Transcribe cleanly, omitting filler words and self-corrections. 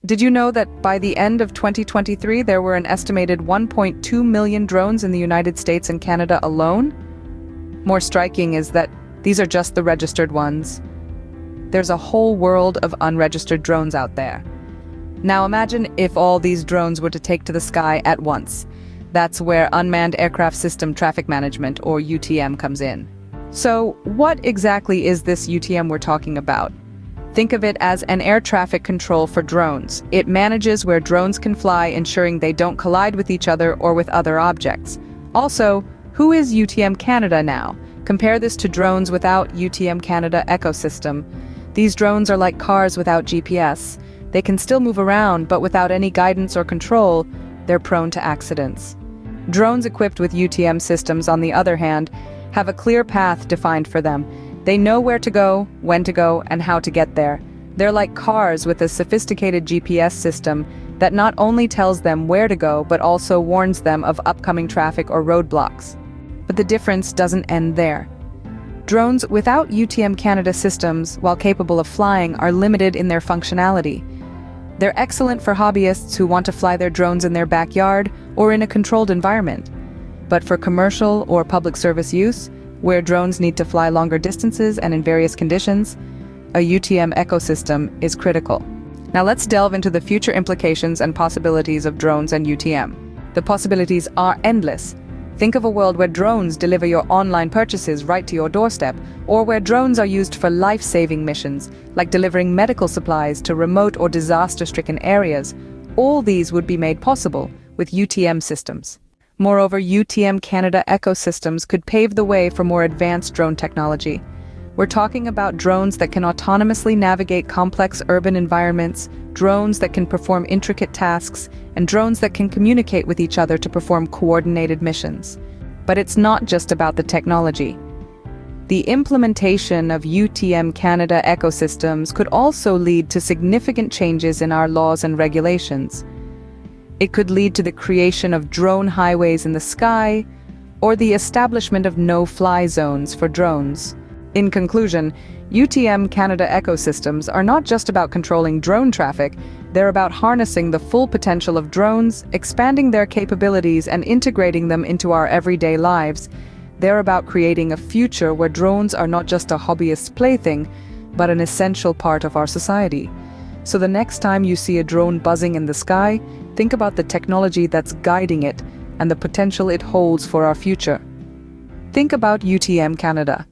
Did you know that by the end of 2023, there were an estimated 1.2 million drones in the United States and Canada alone? More striking is that these are just the registered ones. There's a whole world of unregistered drones out there. Now imagine if all these drones were to take to the sky at once. That's where Unmanned Aircraft System Traffic Management, or UTM, comes in. So, what exactly is this UTM we're talking about? Think of it as an air traffic control for drones. It manages where drones can fly, ensuring they don't collide with each other or with other objects. Also, who is UTM Canada now? Compare this to drones without UTM Canada ecosystem. These drones are like cars without GPS. They can still move around, but without any guidance or control, they're prone to accidents. Drones equipped with UTM systems, on the other hand, have a clear path defined for them. They know where to go, when to go, and how to get there. They're like cars with a sophisticated GPS system that not only tells them where to go, but also warns them of upcoming traffic or roadblocks. But the difference doesn't end there. Drones without UTM Canada systems, while capable of flying, are limited in their functionality. They're excellent for hobbyists who want to fly their drones in their backyard or in a controlled environment. But for commercial or public service use, where drones need to fly longer distances and in various conditions, a UTM ecosystem is critical. Now let's delve into the future implications and possibilities of drones and UTM. The possibilities are endless. Think of a world where drones deliver your online purchases right to your doorstep, or where drones are used for life-saving missions, like delivering medical supplies to remote or disaster-stricken areas. All these would be made possible with UTM systems. Moreover, UTM Canada ecosystems could pave the way for more advanced drone technology. We're talking about drones that can autonomously navigate complex urban environments, drones that can perform intricate tasks, and drones that can communicate with each other to perform coordinated missions. But it's not just about the technology. The implementation of UTM Canada ecosystems could also lead to significant changes in our laws and regulations. It could lead to the creation of drone highways in the sky, or the establishment of no-fly zones for drones. In conclusion, UTM Canada ecosystems are not just about controlling drone traffic, they're about harnessing the full potential of drones, expanding their capabilities and integrating them into our everyday lives. They're about creating a future where drones are not just a hobbyist's plaything, but an essential part of our society. So the next time you see a drone buzzing in the sky, think about the technology that's guiding it and the potential it holds for our future. Think about UTM Canada.